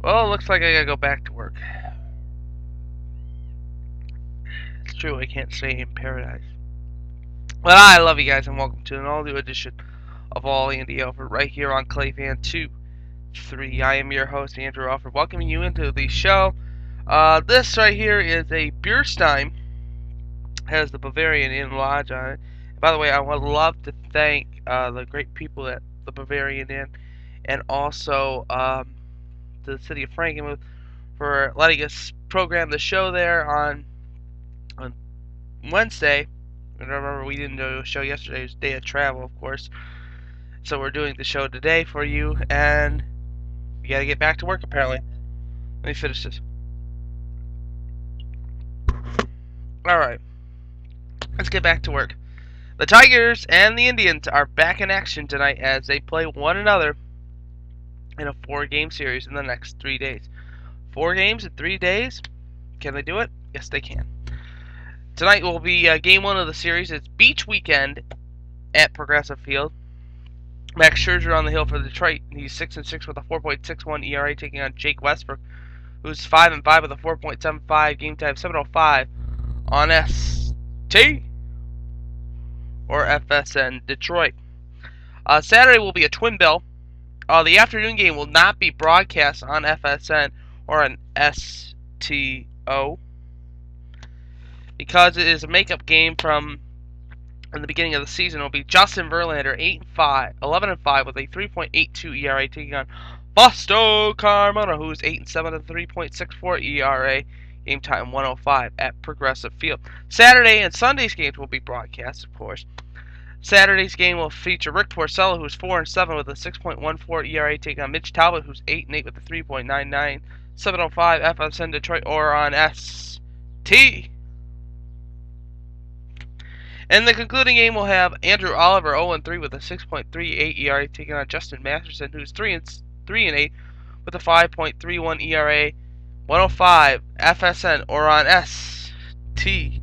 Well, it looks like I gotta go back to work. It's true, I can't stay in paradise. Well, I love you guys, and welcome to an all-new edition of All Andy Alfred right here on Clayfan 2-3. I am your host, Andrew Alfred, welcoming you into the show. This right here is a beer stein. Has the Bavarian Inn Lodge on it. By the way, I would love to thank the great people at the Bavarian Inn, and also the city of Frankenmuth for letting us program the show there on Wednesday. And remember, we didn't do a show yesterday. It was day of travel, of course. So we're doing the show today for you, and we gotta get back to work apparently. Let me finish this. Alright, let's get back to work. The Tigers and the Indians are back in action tonight as they play one another in a 4-game series in the next 3 days. 4 games in 3 days? Can they do it? Yes, they can. Tonight will be game 1 of the series. It's Beach Weekend at Progressive Field. Max Scherzer on the hill for Detroit. He's 6-6 with a 4.61 ERA, taking on Jake Westbrook, who's 5-5 with a 4.75. Game time 7:05 on ST or FSN Detroit. Saturday will be a twin bill. The afternoon game will not be broadcast on FSN or on STO because it is a makeup game from in the beginning of the season. It will be Justin Verlander 11-5 with a 3.82 ERA, taking on Fausto Carmona, who's 8-7 with a 3.64 ERA. Game time 1:05 at Progressive Field. Saturday and Sunday's games will be broadcast, of course. Saturday's game will feature Rick Porcello, who's 4-7 with a 6.14 ERA, taking on Mitch Talbot, who's 8-8 with a 3.99. 7:05 FSN Detroit or on ST. And the concluding game will have Andrew Oliver 0-3 with a 6.38 ERA, taking on Justin Masterson, who's 3-8 with a 5.31 ERA. 1:05 FSN or on ST.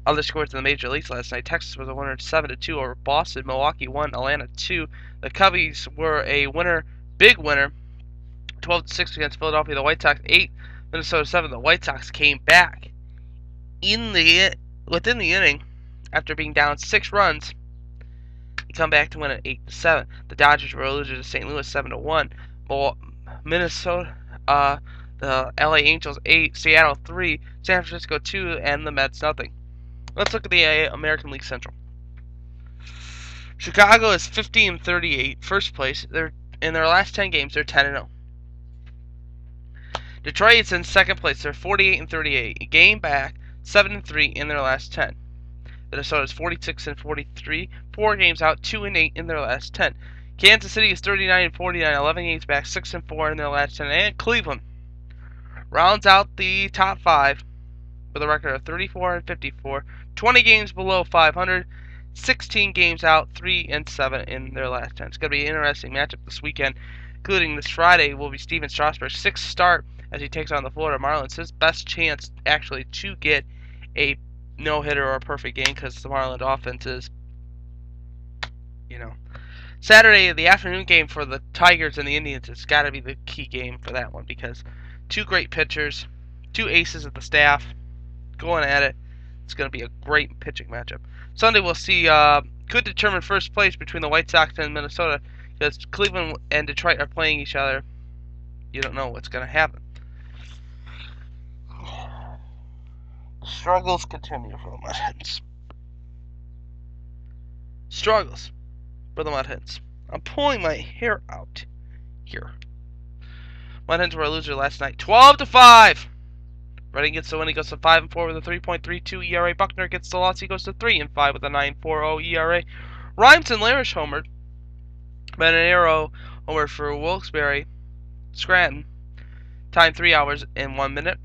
Other scores in the major leagues last night: Texas was a winner 7-2 over Boston. Milwaukee won. Atlanta 2. The Cubbies were a winner, big winner, 12-6 against Philadelphia. The White Sox 8, Minnesota 7. The White Sox came back within the inning after being down 6 runs. They come back to win at 8-7. The Dodgers were a loser to St. Louis 7-1. Minnesota, the LA Angels 8, Seattle 3, San Francisco 2, and the Mets nothing. Let's look at the American League Central. Chicago is 50-38, first place. They're in their last 10 games. They're 10-0. Detroit is in second place. They're 48-38, a game back, 7-3 in their last 10. Minnesota is 46-43, 4 games out, 2-8 in their last 10. Kansas City is 39-49, 11 games back, 6-4 in their last 10. And Cleveland rounds out the top 5 with a record of 34-54, 20 games below 500, 16 games out, 3-7 in their last 10. It's going to be an interesting matchup this weekend, including this Friday will be Steven Strasburg's 6th start as he takes on the Florida Marlins. His best chance actually to get a no-hitter or a perfect game because the Marlins offense is, Saturday, the afternoon game for the Tigers and the Indians has got to be the key game for that one because 2 great pitchers, 2 aces of the staff going at it. It's going to be a great pitching matchup. Sunday we'll see could determine first place between the White Sox and Minnesota because Cleveland and Detroit are playing each other. You don't know what's going to happen. Struggles continue for the Mud Hens. Struggles for the Mud Hens. I'm pulling my hair out here. Mud Hens were a loser last night, 12-5. Redding gets the win. He goes to 5-4 with a 3.32 ERA. Buckner gets the loss. He goes to 3-5 with a 9.40 ERA. Rhymes and Larish homered. Benanero homered for Wilkes-Barre. Scranton. Time 3 hours and 1 minute.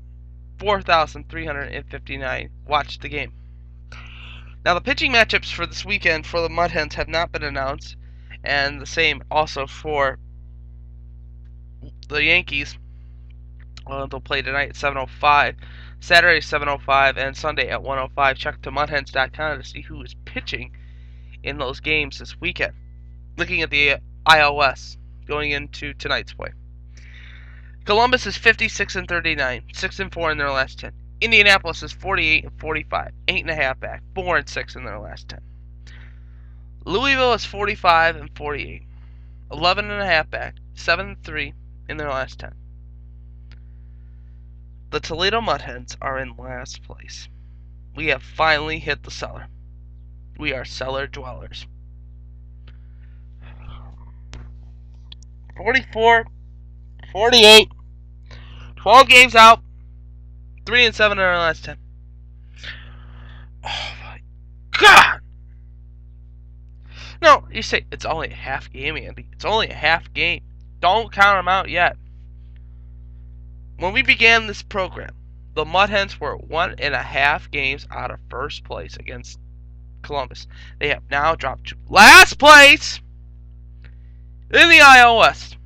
4,359 watched the game. Now the pitching matchups for this weekend for the Mud Hens have not been announced, and the same also for the Yankees. They'll play tonight at 7:05, Saturday 7:05, and Sunday at 1:05. Check to mudhens.com to see who is pitching in those games this weekend. Looking at the IL West, going into tonight's play. Columbus is 56-39, 6-4 in their last 10. Indianapolis is 48-45, 8.5 back, 4-6 in their last 10. Louisville is 45-48, 11.5 back, 7-3 in their last 10. The Toledo Mudhens are in last place. We have finally hit the cellar. We are cellar dwellers. 44, 48, 12 games out, 3-7 in our last 10. Oh my God! No, you say it's only a half game, Andy. It's only a half game. Don't count them out yet. When we began this program, the Mudhens were 1.5 games out of first place against Columbus. They have now dropped to last place in the IL West.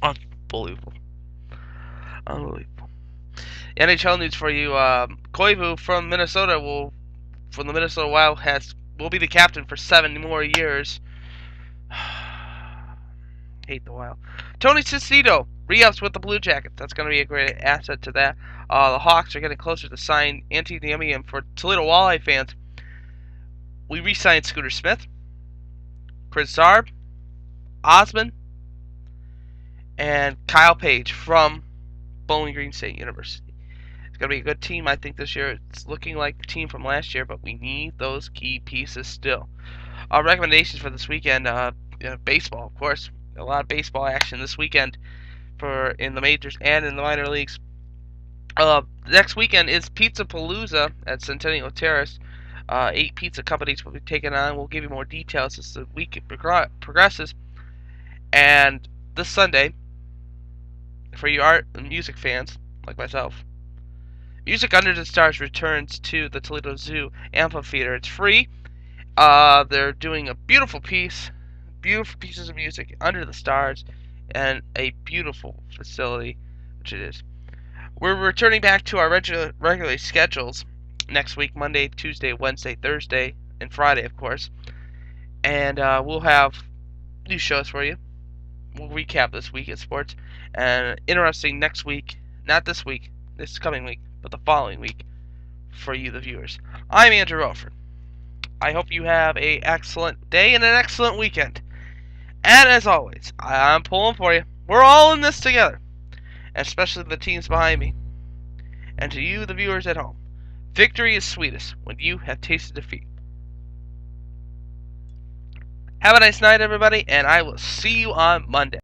Unbelievable. Unbelievable. NHL news for you. Koivu from Minnesota from the Minnesota Wild will be the captain for 7 more years. Hate the Wild. Tony Cicito re-ups with the Blue Jackets. That's going to be a great asset to that. The Hawks are getting closer to sign Antti Niemi, and for Toledo Walleye fans, we re-signed Scooter Smith, Chris Zarb, Osmond, and Kyle Page from Bowling Green State University. It's going to be a good team, I think, this year. It's looking like the team from last year, but we need those key pieces still. Recommendations for this weekend, baseball, of course. A lot of baseball action this weekend in the majors and in the minor leagues. Next weekend is Pizza Palooza at Centennial Terrace. 8 pizza companies will be taken on. We'll give you more details as the week progresses. And this Sunday, for you art and music fans like myself, Music Under the Stars returns to the Toledo Zoo Amphitheater. It's free. They're doing a beautiful pieces of music under the stars, and a beautiful facility, which it is. We're returning back to our regular schedules next week: Monday, Tuesday, Wednesday, Thursday, and Friday, of course. And we'll have new shows for you. We'll recap this week at sports, and interesting next week, not this week, this coming week, but the following week for you, the viewers. I'm Andrew Alfred. I hope you have an excellent day and an excellent weekend. And as always, I'm pulling for you. We're all in this together, especially the teams behind me. And to you, the viewers at home, victory is sweetest when you have tasted defeat. Have a nice night, everybody, and I will see you on Monday.